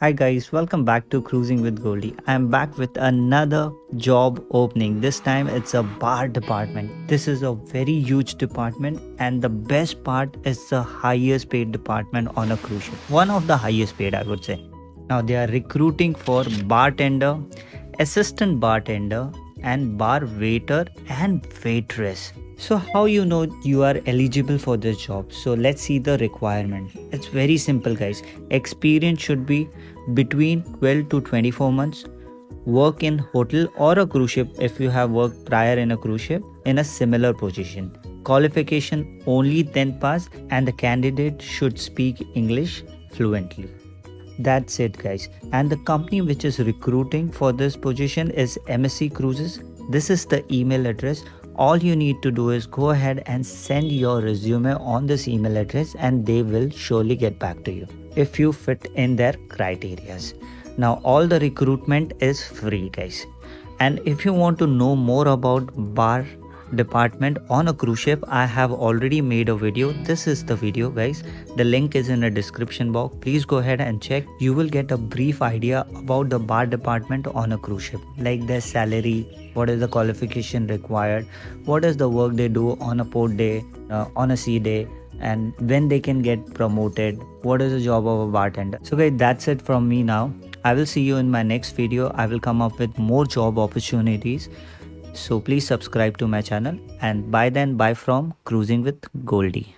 Hi guys, welcome back to Cruising with Goldy. I am back with another job opening. This time it's a bar department. This is a very huge department and the best part is the highest paid department on a cruise ship. One of the highest paid I would say. Now they are recruiting for bartender, assistant bartender and bar waiter and waitress. So how you know you are eligible for this job? So let's see the requirement. It's very simple guys. Experience should be between 12 to 24 months. Work in hotel or a cruise ship if you have worked prior in a cruise ship in a similar position. Qualification only 10 pass and the candidate should speak English fluently. That's it guys. And the company which is recruiting for this position is MSC Cruises. This is the email address. All you need to do is go ahead and send your resume on this email address and they will surely get back to you if you fit in their criterias. Now all the recruitment is free guys. And if you want to know more about bar department on a cruise ship, I have already made a video. This is the video guys. The link is in the description box. Please go ahead and check. You will get a brief idea about the bar department on a cruise ship, like their salary, what is the qualification required, what is the work they do on a port day, on a sea day, and when they can get promoted, what is the job of a bartender. So guys, that's it from me now. I will see you in my next video. I will come up with more job opportunities. So please subscribe to my channel, and by then, bye from Cruising with Goldy.